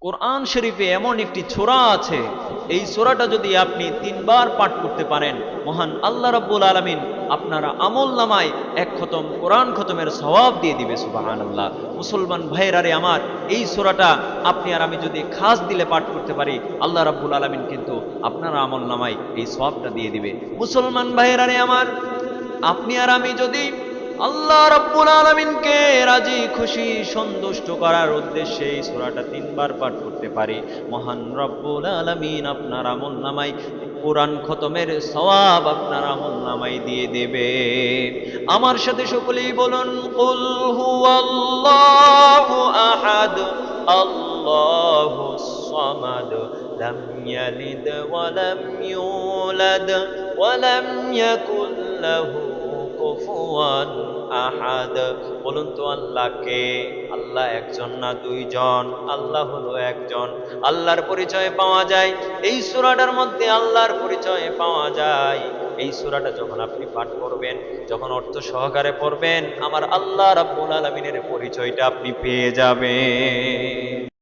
কোরআন শরীফে এমন একটি সূরা আছে, এই সূরাটা যদি আপনি 3 বার পাঠ করতে পারেন, মহান আল্লাহ রাব্বুল আলামিন আপনার আমলনামায় এক খতম কোরআন খতমের সওয়াব দিয়ে দিবে। সুবহানাল্লাহ। মুসলমান ভাইয়েরারে আমার, এই সূরাটা আপনি আর আমি যদি খাস দিলে পাঠ করতে পারি, আল্লাহ রাব্বুল আলামিন কিন্তু আপনার আমলনামায় এই সওয়াবটা দিয়ে দিবে। মুসলমান ভাইয়েরারে আমার, আপনি আর আমি যদি আল্লাহ রাব্বুল আলামিনকে রাজি খুশি সন্তুষ্ট করার উদ্দেশ্যে এই সূরাটা 3 বার পাঠ করতে পারি, মহান রব্বুল আলামিন আপনার আমলনামায় কোরআন খতমের সওয়াব আপনার আমলনামায় দিয়ে দেবে। আমার সাথে সকলেই বলুন, কুল হুয়াল্লাহু আহাদ আল্লাহুস সামাদ লাম ইয়ালিদ ওয়া লাম ইউলাদ ওয়া লাম ইয়াকুল লাহু কুফুয়ান আহাদ। বলুন তো আল্লাহ কে? আল্লাহ একজন না দুইজন, আল্লাহ হলো একজন। আল্লাহর পরিচয় পাওয়া যায় এই সূরাটার মধ্যে, আল্লাহর পরিচয় পাওয়া যায়। এই সূরাটা যখন আপনি পাঠ করবেন, যখন অর্থ সহকারে পড়বেন, আমার আল্লাহ রাব্বুল আলামিনের পরিচয়টা আপনি পেয়ে যাবেন।